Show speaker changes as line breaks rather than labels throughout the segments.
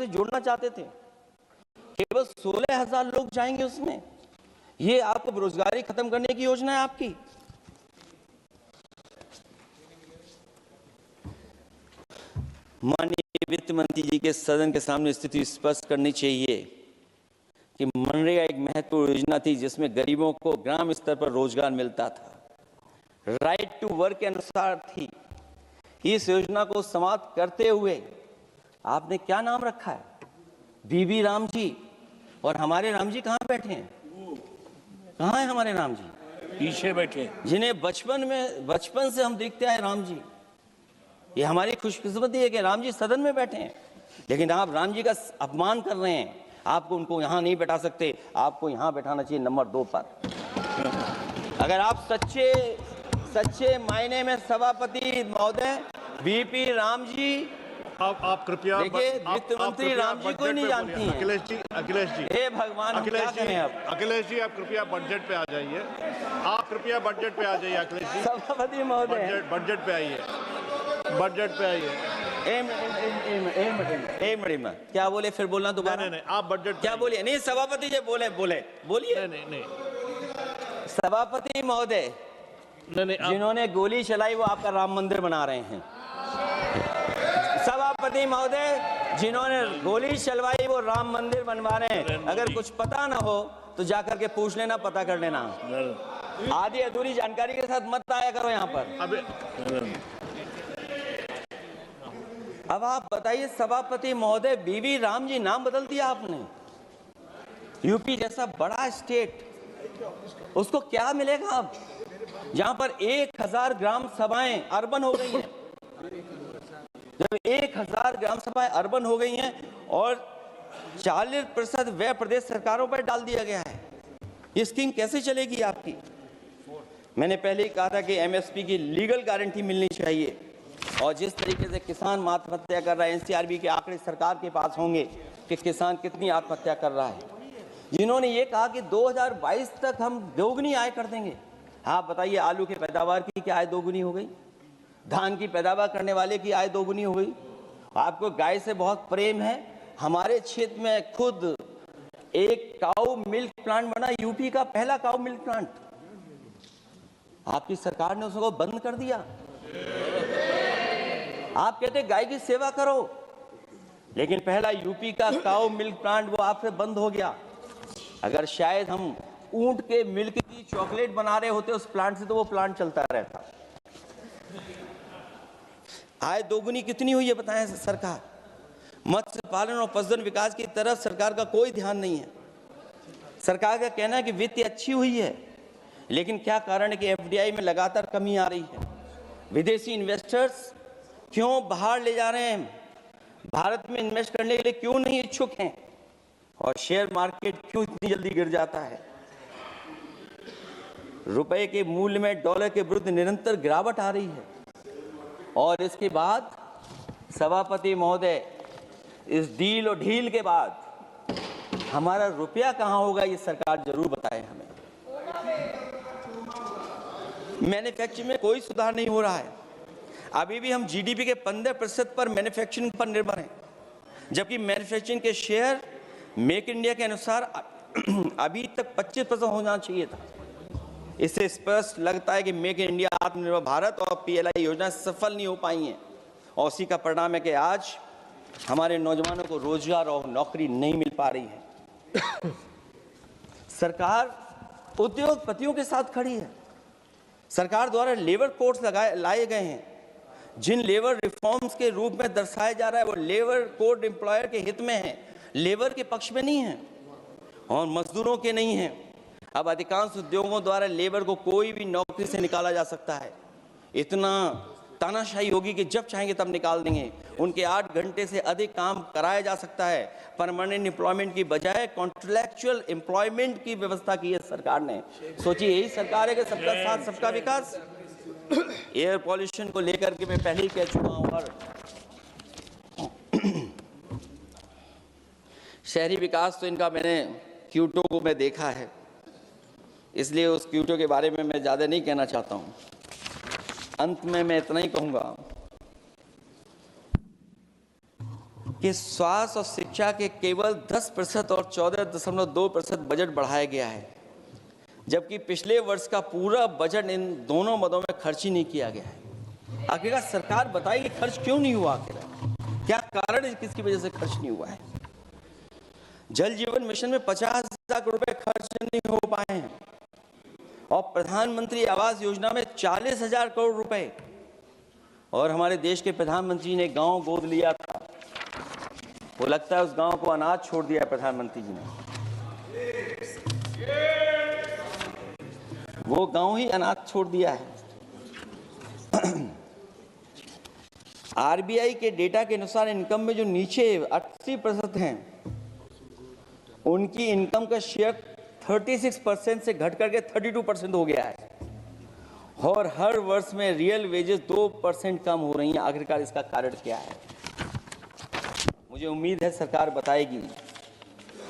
से जोड़ना चाहते थे। केवल 16,000 लोग जाएंगे उसमें। ये आपको बेरोजगारी खत्म करने की योजना है आपकी। माननीय वित्त मंत्री जी के सदन के सामने स्थिति स्पष्ट करनी चाहिए कि मनरेगा एक महत्वपूर्ण योजना थी जिसमें गरीबों को ग्राम स्तर पर रोजगार मिलता था, राइट टू वर्क के अनुसार थी। इस योजना को समाप्त करते हुए आपने क्या नाम रखा है? बीबी राम जी। और हमारे राम जी कहाँ बैठे हैं? कहाँ है हमारे राम जी?
पीछे बैठे,
जिन्हें बचपन से हम देखते आए राम जी। ये हमारी खुशकिस्मती है कि राम जी सदन में बैठे हैं, लेकिन आप राम जी का अपमान कर रहे हैं। आपको उनको यहाँ नहीं बैठा सकते, आपको यहाँ बैठाना चाहिए नंबर 2 पर। अगर आप सच्चे मायने में सभापति महोदय बीपी राम जी,
आप कृपया
देखिए वित्त मंत्री राम जी को नहीं जानती हैं।
अखिलेश जी,
हे भगवान,
अखिलेश जी आप कृपया बजट पे आ जाइए। आप कृपया बजट पे आ जाइए अखिलेश जी।
सभापति महोदय
बजट पे आइए, बजट पे आइए।
क्या बोले? फिर बोलना दोबारा।
नहीं, आप बजट
क्या बोलिए? नहीं, सभापति जी बोलिए।
नहीं
सभापति महोदय, जिन्होंने गोली चलाई वो आपका राम मंदिर बना रहे हैं। सभापति महोदय, जिन्होंने गोली चलवाई वो राम मंदिर बनवा रहे हैं। अगर कुछ पता ना हो तो जाकर के पूछ लेना, पता कर लेना। आधी अधूरी जानकारी के साथ मत आया करो यहाँ पर। अब आप बताइए सभापति महोदय, बीबी राम जी नाम बदल दिया आपने। यूपी जैसा बड़ा स्टेट, उसको क्या मिलेगा अब, जहां पर 1000 ग्राम सभाएं अर्बन हो गई हैं। जब 1000 ग्राम सभाएं अर्बन हो गई हैं और 40% व्यय प्रदेश सरकारों पर डाल दिया गया है, ये स्कीम कैसे चलेगी आपकी? मैंने पहले ही कहा था कि एमएसपी की लीगल गारंटी मिलनी चाहिए। और जिस तरीके से किसान आत्महत्या कर रहा है, एनसीआरबी के आंकड़े सरकार के पास होंगे कि किसान कितनी आत्महत्या कर रहा है। जिन्होंने ये कहा कि 2022 तक हम दोगुनी आय कर देंगे। आप बताइए, आलू के पैदावार की क्या आय दोगुनी हो गई? धान की पैदावार करने वाले की आय दोगुनी हो गई। आपको गाय से बहुत प्रेम है। हमारे क्षेत्र में खुद एक काऊ मिल्क प्लांट बना, यूपी का पहला काऊ मिल्क प्लांट। आपकी सरकार ने उसको बंद कर दिया। आप कहते गाय की सेवा करो, लेकिन पहला यूपी का काऊ मिल्क प्लांट वो आपसे बंद हो गया। अगर शायद हम ऊंट के मिल्क की चॉकलेट बना रहे होते उस प्लांट से, तो वो प्लांट चलता रहता। आय दोगुनी कितनी हुई है बताएं सरकार? मत्स्य पालन और पशुधन विकास की तरफ सरकार का कोई ध्यान नहीं है। सरकार का कहना है कि वित्त अच्छी हुई है, लेकिन क्या कारण है कि एफडीआई में लगातार कमी आ रही है? विदेशी इन्वेस्टर्स क्यों बाहर ले जा रहे हैं? भारत में इन्वेस्ट करने के लिए क्यों नहीं इच्छुक हैं? और शेयर मार्केट क्यों इतनी जल्दी गिर जाता है? रुपए के मूल्य में डॉलर के विरुद्ध निरंतर गिरावट आ रही है। और इसके बाद सभापति महोदय, इस डील और ढील के बाद हमारा रुपया कहां होगा, ये सरकार जरूर बताए हमें। मैन्युफैक्चरिंग में कोई सुधार नहीं हो रहा है। अभी भी हम जीडीपी के 15% पर मैन्युफैक्चरिंग पर निर्भर हैं, जबकि मैन्युफैक्चरिंग के शेयर मेक इंडिया के अनुसार अभी तक 25% होना चाहिए था। इससे स्पष्ट लगता है कि मेक इन इंडिया, आत्मनिर्भर भारत और पीएलआई योजना सफल नहीं हो पाई हैं। और उसी का परिणाम है कि आज हमारे नौजवानों को रोजगार और नौकरी नहीं मिल पा रही है। सरकार उद्योगपतियों के साथ खड़ी है। सरकार द्वारा लेबर कोड्स लाए गए हैं, जिन लेबर रिफॉर्म्स के रूप में दर्शाया जा रहा है वो लेबर कोड एम्प्लॉयर के हित में है, लेबर के पक्ष में नहीं है और मजदूरों के नहीं है। अब अधिकांश उद्योगों द्वारा लेबर को कोई भी नौकरी से निकाला जा सकता है। इतना तानाशाही होगी कि जब चाहेंगे तब निकाल देंगे। उनके 8 घंटे से अधिक काम कराया जा सकता है। परमानेंट एम्प्लॉयमेंट की बजाय कॉन्ट्रैक्चुअल एम्प्लॉयमेंट की व्यवस्था की है सरकार ने। सोचिए, यही सरकार है कि सबका साथ सबका विकास। एयर पॉल्यूशन को लेकर के मैं पहले ही कह चुका हूं। और शहरी विकास तो इनका मैंने क्यूटो को मैं देखा है, इसलिए उस क्यूटो के बारे में मैं ज़्यादा नहीं कहना चाहता हूं। अंत में मैं इतना ही कहूंगा कि स्वास्थ्य और शिक्षा के केवल 10% और 14.2% बजट बढ़ाया गया है, जबकि पिछले वर्ष का पूरा बजट इन दोनों मदों में खर्च ही नहीं किया गया है। आखिरकार सरकार बताए कि खर्च क्यों नहीं हुआ, आखिर क्या कारण है किसकी वजह से खर्च नहीं हुआ है। जल जीवन मिशन में 50,000 करोड़ रुपए खर्च नहीं हो पाए हैं और प्रधानमंत्री आवास योजना में 40,000 करोड़ रुपए, और हमारे देश के प्रधानमंत्री ने गांव गोद लिया था, वो लगता है उस गांव को अनाथ छोड़ दिया है प्रधानमंत्री जी ने, वो गांव ही अनाथ छोड़ दिया है। आरबीआई के डेटा के अनुसार इनकम में जो नीचे 80% हैं, उनकी इनकम का शेयर 36% से घट करके 32% हो गया है और हर वर्ष में रियल वेजेस 2% कम हो रही हैं। आखिरकार इसका कारण क्या है? मुझे उम्मीद है सरकार बताएगी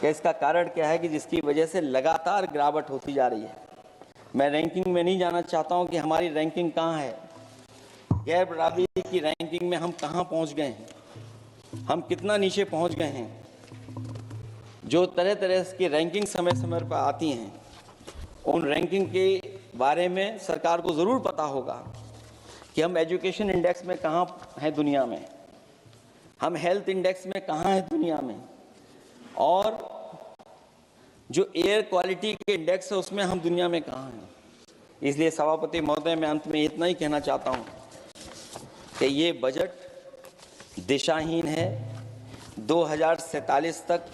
कि इसका कारण क्या है कि जिसकी वजह से लगातार गिरावट होती जा रही है। मैं रैंकिंग में नहीं जाना चाहता हूं कि हमारी रैंकिंग कहां है, गैर बराबरी की रैंकिंग में हम कहां पहुंच गए हैं, हम कितना नीचे पहुंच गए हैं। जो तरह तरह की रैंकिंग समय समय पर आती हैं, उन रैंकिंग के बारे में सरकार को ज़रूर पता होगा कि हम एजुकेशन इंडेक्स में कहाँ हैं दुनिया में, हम हेल्थ इंडेक्स में कहाँ हैं दुनिया में, और जो एयर क्वालिटी के इंडेक्स है उसमें हम दुनिया में कहाँ हैं। इसलिए सभापति महोदय, मैं अंत में इतना ही कहना चाहता हूँ कि ये बजट दिशाहीन है। 2047 तक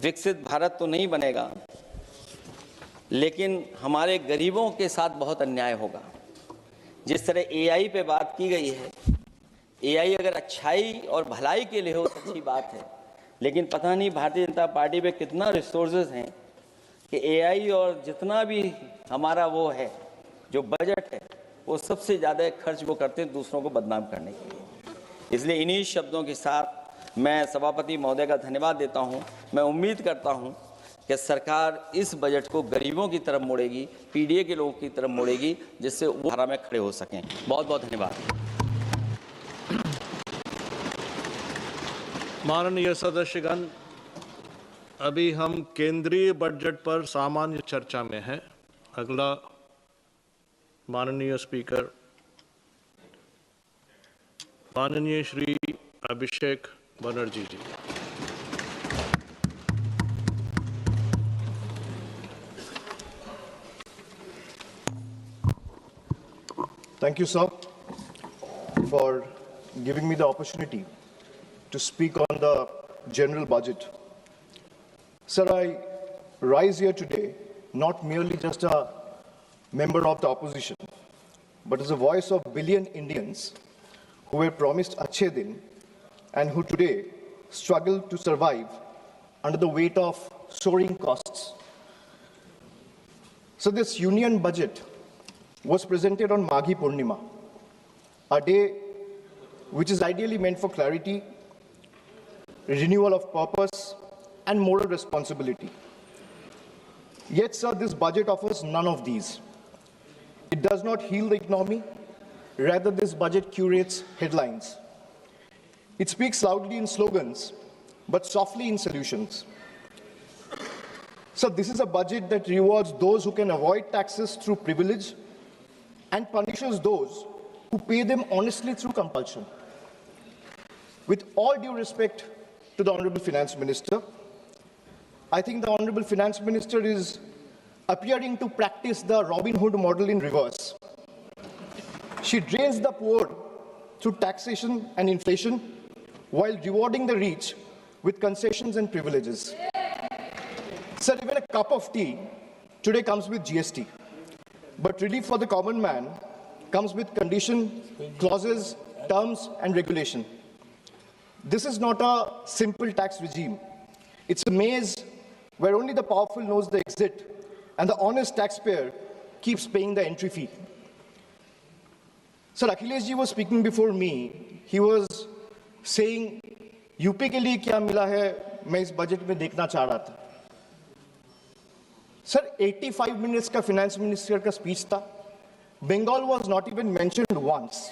विकसित भारत तो नहीं बनेगा, लेकिन हमारे गरीबों के साथ बहुत अन्याय होगा। जिस तरह एआई पे बात की गई है, एआई अगर अच्छाई और भलाई के लिए हो तो अच्छी बात है, लेकिन पता नहीं भारतीय जनता पार्टी पे कितना रिसोर्सेज हैं कि एआई और जितना भी हमारा वो है जो बजट है, वो सबसे ज़्यादा खर्च वो करते हैं दूसरों को बदनाम करने के लिए। इसलिए इन्हीं शब्दों के साथ मैं सभापति महोदय का धन्यवाद देता हूं। मैं उम्मीद करता हूं कि सरकार इस बजट को गरीबों की तरफ मोड़ेगी, पीडीए के लोगों की तरफ मोड़ेगी, जिससे वो धारा में खड़े हो सकें। बहुत बहुत धन्यवाद।
माननीय सदस्यगण, अभी हम केंद्रीय बजट पर सामान्य चर्चा में हैं। अगला माननीय स्पीकर माननीय श्री अभिषेक बनर्जी जी।
Thank you, sir, for giving me the opportunity to speak on the general budget. Sir, I rise here today not merely just a member of the opposition, but as a voice of billion Indians who were promised Achhe Din and who today struggle to survive under the weight of soaring costs. So this union budget was presented on Maghi Purnima, a day which is ideally meant for clarity, renewal of purpose, and moral responsibility. Yet, sir, this budget offers none of these. It does not heal the economy. Rather, this budget curates headlines. It speaks loudly in slogans, but softly in solutions. So this is a budget that rewards those who can avoid taxes through privilege and punishes those who pay them honestly through compulsion. With all due respect to the Honorable Finance Minister, I think the Honorable Finance Minister is appearing to practice the Robin Hood model in reverse. She drains the poor through taxation and inflation while rewarding the rich with concessions and privileges. Sir, even a cup of tea today comes with GST. But relief for the common man comes with condition, clauses, terms, and regulation. This is not a simple tax regime. It's a maze where only the powerful knows the exit and the honest taxpayer keeps paying the entry fee. Sir, Akhilesh ji was speaking before me. He was saying, UP के लिए क्या मिला है मैं इस budget में देखना चाह रहा था. Sir, 85 minutes का finance minister का speech था. Bengal was not even mentioned once.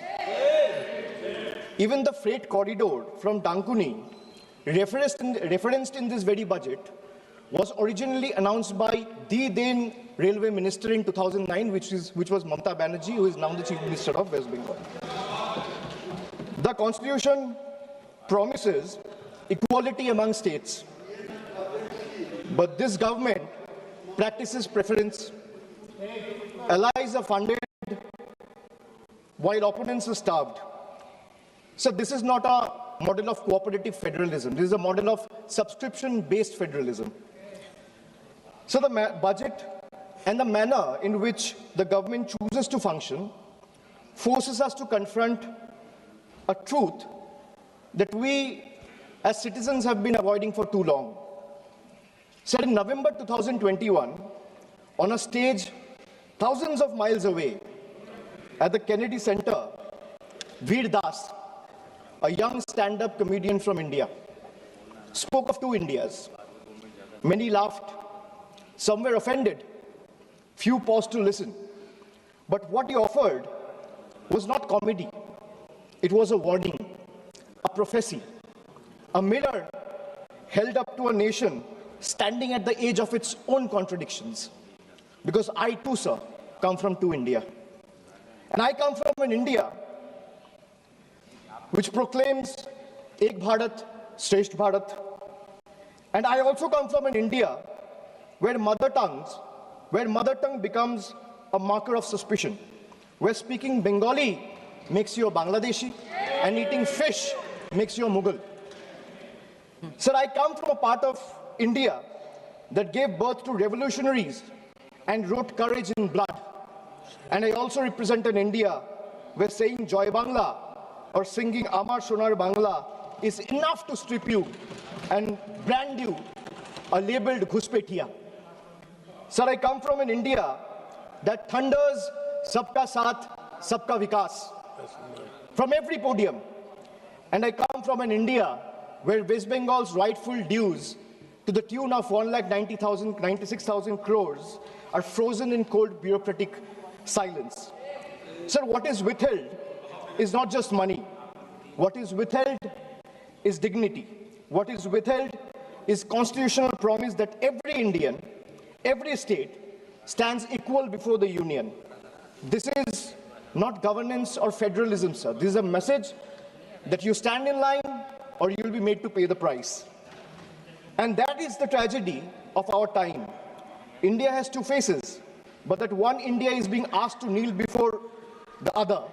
Even the freight corridor from Dankuni, referenced in this very budget, was originally announced by the then railway minister in 2009, which was Mamata Banerjee, who is now the Chief Minister of West Bengal. The Constitution promises equality among states, but this government practices preference. Allies are funded while opponents are starved. So this is not a model of cooperative federalism. This is a model of subscription-based federalism. So the budget and the manner in which the government chooses to function forces us to confront a truth that we as citizens have been avoiding for too long. So in November 2021, on a stage thousands of miles away at the Kennedy Center, Veer Das, a young stand-up comedian from India, spoke of two Indias. Many laughed, some were offended, few paused to listen. But what he offered was not comedy. It was a warning, a prophecy, a mirror held up to a nation standing at the edge of its own contradictions. Because I too, sir, come from two India. And I come from an India which proclaims Ek Bharat, Shresth Bharat. And I also come from an India where mother tongue becomes a marker of suspicion, where speaking Bengali makes you a Bangladeshi and eating fish makes you a Mughal. Sir, I come from a part of India that gave birth to revolutionaries and wrote courage in blood. And I also represent an India where saying Joy Bangla or singing Amar Sonar Bangla is enough to strip you and brand you a labeled Ghuspetia. Sir, I come from an India that thunders Sabka Saath, Sabka Vikas from every podium. And I come from an India where West Bengal's rightful dues to the tune of 1,96,000 crores are frozen in cold bureaucratic silence. Sir, what is withheld is not just money. What is withheld is dignity. What is withheld is constitutional promise that every Indian, every state stands equal before the union. This is not governance or federalism, sir. This is a message that you stand in line or you will be made to pay the price. And that is the tragedy of our time. India has two faces, but that one India is being asked to kneel before the other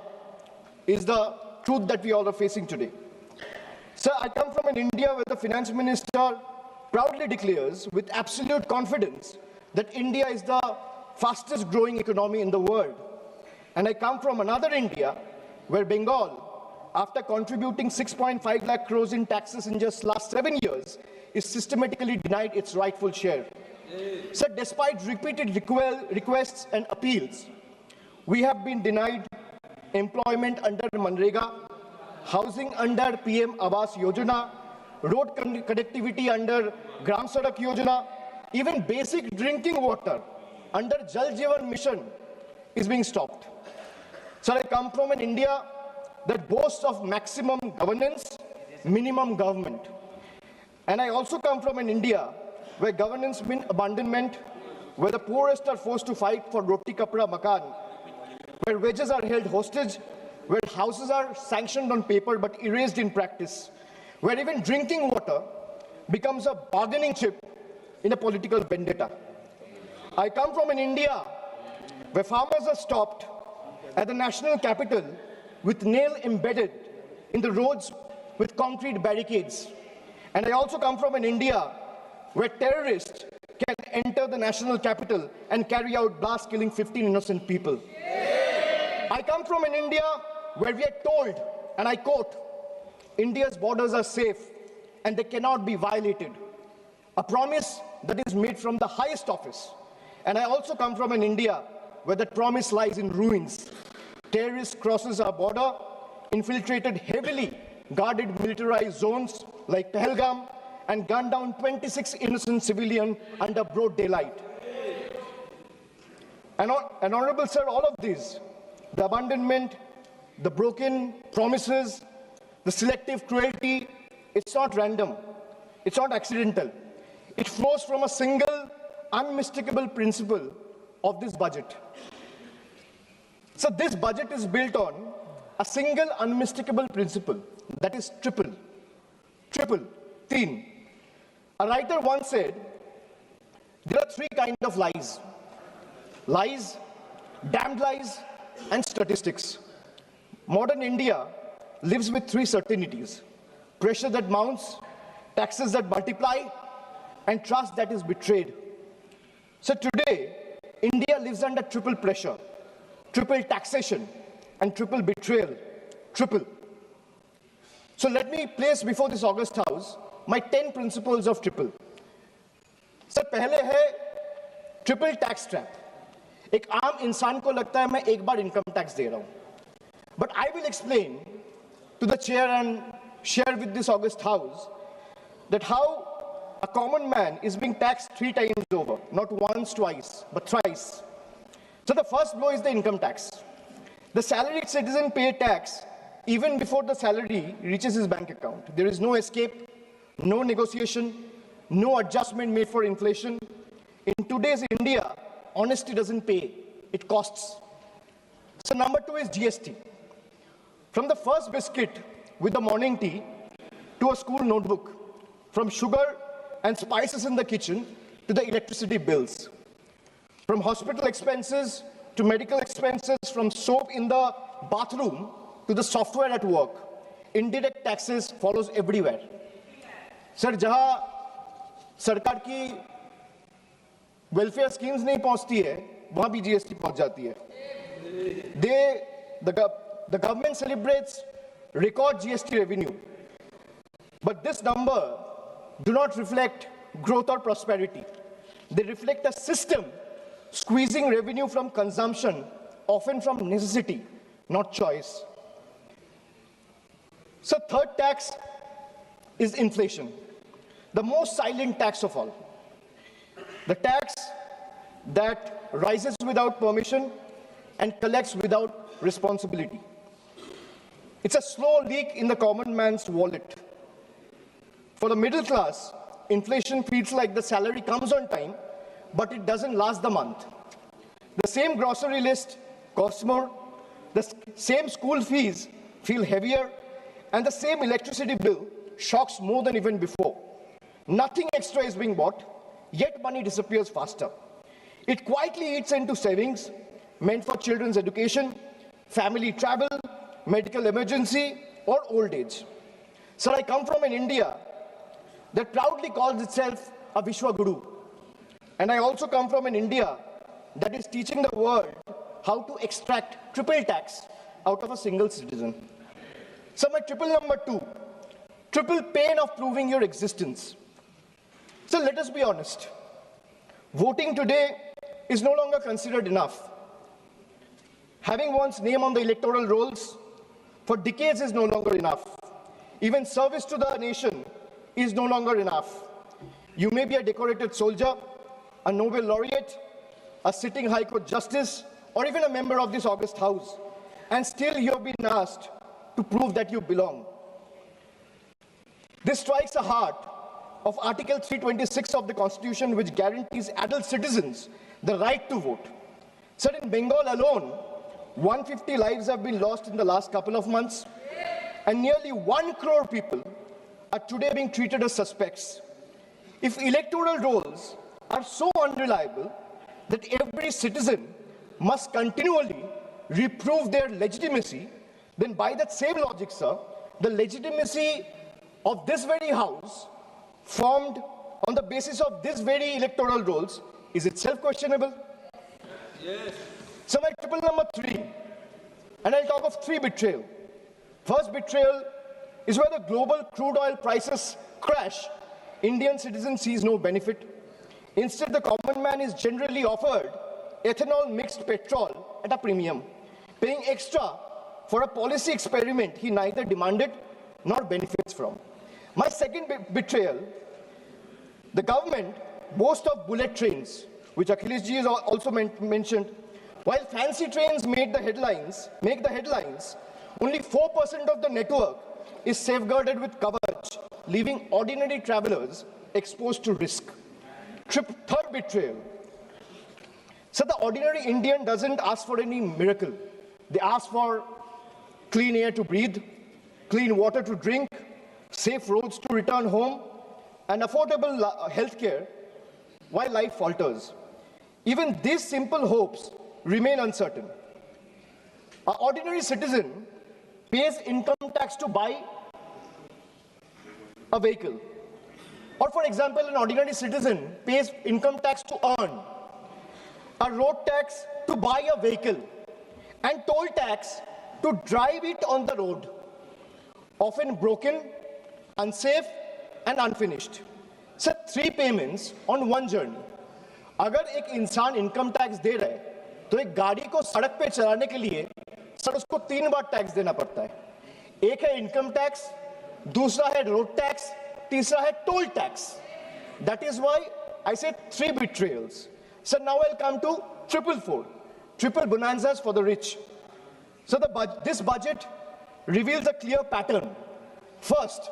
is the truth that we all are facing today. Sir, I come from an India where the finance minister proudly declares with absolute confidence that India is the fastest growing economy in the world. And I come from another India where Bengal, after contributing 6.5 lakh crores in taxes in just last 7 years, is systematically denied its rightful share. So despite repeated requests and appeals, we have been denied employment under Manrega, housing under PM Awas Yojana, road connectivity under Gram Sadak Yojana, even basic drinking water under Jal Jeevan Mission is being stopped. So I come from an India that boasts of maximum governance, minimum government. And I also come from an India where governance means abandonment, where the poorest are forced to fight for roti kapra makan, where wages are held hostage, where houses are sanctioned on paper but erased in practice, where even drinking water becomes a bargaining chip in a political vendetta. I come from an India where farmers are stopped at the national capital with nail embedded in the roads with concrete barricades. And I also come from an India where terrorists can enter the national capital and carry out blasts killing 15 innocent people. I come from an India where we are told, and I quote, India's borders are safe and they cannot be violated. A promise that is made from the highest office. And I also come from an India where that promise lies in ruins. Terrorists crosses our border, infiltrated heavily guarded militarized zones like Pahalgam, and gunned down 26 innocent civilians under broad daylight. And Honorable Sir, all of these, the abandonment, the broken promises, the selective cruelty, it's not random, it's not accidental. It flows from a single, unmistakable principle of this budget. So this budget is built on a single, unmistakable principle, that is triple. Triple, teen. A writer once said, there are three kinds of lies. Lies, damned lies, and statistics. Modern India lives with three certainties: pressure that mounts, taxes that multiply, and trust that is betrayed. So today, India lives under triple pressure, triple taxation, and triple betrayal. Triple. So let me place before this august house my 10 principles of triple. Sir पहले है triple tax trap. एक आम इंसान को लगता है मैं एक बार इनकम टैक्स दे रहा हूं, but I will explain to the chair and share with this august house that how a common man is being taxed 3 times over, not once, twice, but thrice. So the first blow is the income tax. The salaried citizen pays tax even before the salary reaches his bank account. There is no escape, no negotiation, no adjustment made for inflation. In today's India, honesty doesn't pay, it costs. So number 2 is GST. From the first biscuit with the morning tea to a school notebook, from sugar and spices in the kitchen to the electricity bills, from hospital expenses to medical expenses, from soap in the bathroom to the software at work, indirect taxes follows everywhere. Sir, जहां सरकार की welfare schemes नहीं पहुंचती है, वहां भी GST पहुंच जाती है. The government celebrates record GST revenue, but this number do not reflect growth or prosperity. They reflect a system squeezing revenue from consumption, often from necessity, not choice. So third tax is inflation, the most silent tax of all. The tax that rises without permission and collects without responsibility. It's a slow leak in the common man's wallet. For the middle class, inflation feels like the salary comes on time, but it doesn't last the month. The same grocery list costs more, the same school fees feel heavier, and the same electricity bill shocks more than even before. Nothing extra is being bought, yet money disappears faster. It quietly eats into savings meant for children's education, family travel, medical emergency, or old age. So I come from an India that proudly calls itself a Vishwa Guru. And I also come from an India that is teaching the world how to extract triple tax out of a single citizen. So my triple number 2, triple pain of proving your existence. So let us be honest. Voting today is no longer considered enough. Having one's name on the electoral rolls for decades is no longer enough. Even service to the nation is no longer enough. You may be a decorated soldier, a Nobel laureate, a sitting High Court justice, or even a member of this august house, and still you have been asked to prove that you belong. This strikes the heart of Article 326 of the Constitution, which guarantees adult citizens the right to vote. Sir, in Bengal alone, 150 lives have been lost in the last couple of months, and nearly 1 crore people are today being treated as suspects. If electoral rolls are so unreliable that every citizen must continually reprove their legitimacy, then by that same logic, sir, the legitimacy of this very house, formed on the basis of this very electoral rolls, is itself questionable. Yes. So my triple number 3, and I'll talk of 3 betrayal. First betrayal is where the global crude oil prices crash. Indian citizen sees no benefit. Instead, the common man is generally offered ethanol mixed petrol at a premium, paying extra for a policy experiment he neither demanded nor benefits from. My second betrayal, the government boasts of bullet trains, which Akhilesh ji has also mentioned. While fancy trains make the headlines, only 4% of the network is safeguarded with coverage, leaving ordinary travelers exposed to risk. Third betrayal. So the ordinary Indian doesn't ask for any miracle. They ask for clean air to breathe, clean water to drink, safe roads to return home, and affordable health care while life falters. Even these simple hopes remain uncertain. An ordinary citizen pays income tax to buy a vehicle. Or for example, an ordinary citizen pays income tax to earn, a road tax to buy a vehicle, and toll tax to drive it on the road, often broken, unsafe, and unfinished. So 3 payments on one journey. अगर एक इंसान income tax दे रहा है, तो एक गाड़ी को सड़क पे चलाने के लिए सर उसको 3 बार टैक्स देना पड़ता है। एक है इनकम टैक्स, दूसरा है रोड टैक्स, तीसरा है toll tax. That is why I said 3 betrayals. So now I'll come to triple bonanzas for the rich. So this budget reveals a clear pattern. First,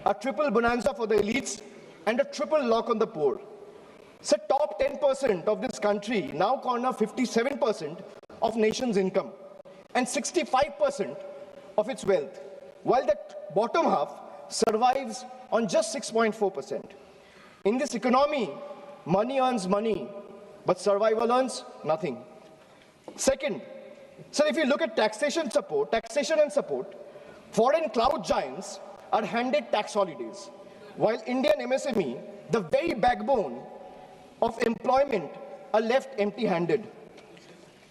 a triple bonanza for the elites and a triple lock on the poor. So top 10% of this country now corner 57% of nation's income and 65% of its wealth, while the bottom half survives on just 6.4%. In this economy, money earns money, but survival earns nothing. Second, so if you look at taxation and support, foreign cloud giants are handed tax holidays, while Indian MSME, the very backbone of employment, are left empty-handed.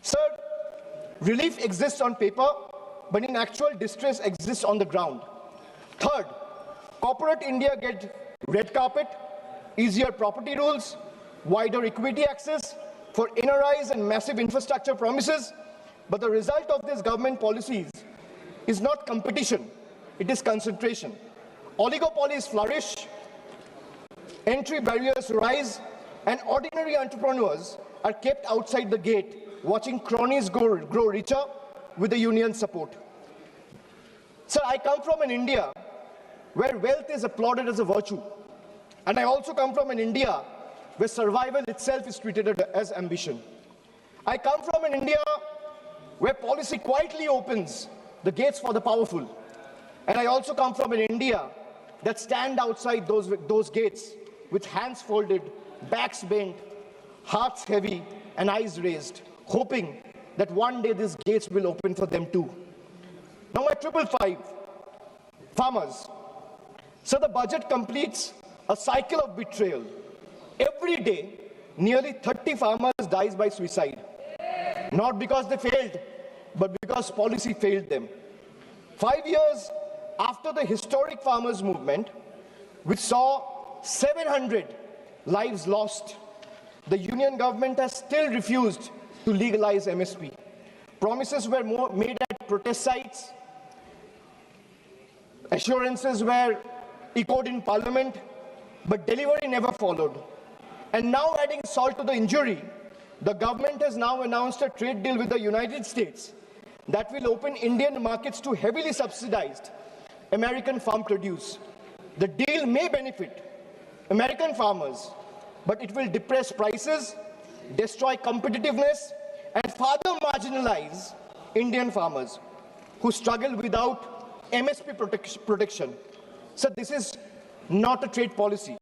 Third, relief exists on paper, but in actual distress exists on the ground. Third, corporate India gets red carpet, easier property rules, wider equity access for NRIs and massive infrastructure promises, but the result of these government policies is not competition, it is concentration. Oligopolies flourish, entry barriers rise, and ordinary entrepreneurs are kept outside the gate, watching cronies grow richer with the union support. Sir, I come from an India where wealth is applauded as a virtue. And I also come from an India where survival itself is treated as ambition. I come from an India where policy quietly opens the gates for the powerful. And I also come from an India that stand outside those gates with hands folded, backs bent, hearts heavy, and eyes raised, hoping that one day these gates will open for them too. Now my 555, farmers. So the budget completes a cycle of betrayal. Every day, nearly 30 farmers dies by suicide. Not because they failed, but because policy failed them. 5 years after the historic farmers' movement, which saw 700 lives lost, the union government has still refused to legalize MSP. Promises were made at protest sites, assurances were echoed in parliament, but delivery never followed. And now, adding salt to the injury, the government has now announced a trade deal with the United States that will open Indian markets to heavily subsidized American farm produce. The deal may benefit American farmers, but it will depress prices, destroy competitiveness, and further marginalize Indian farmers who struggle without MSP protection. So this is not a trade policy.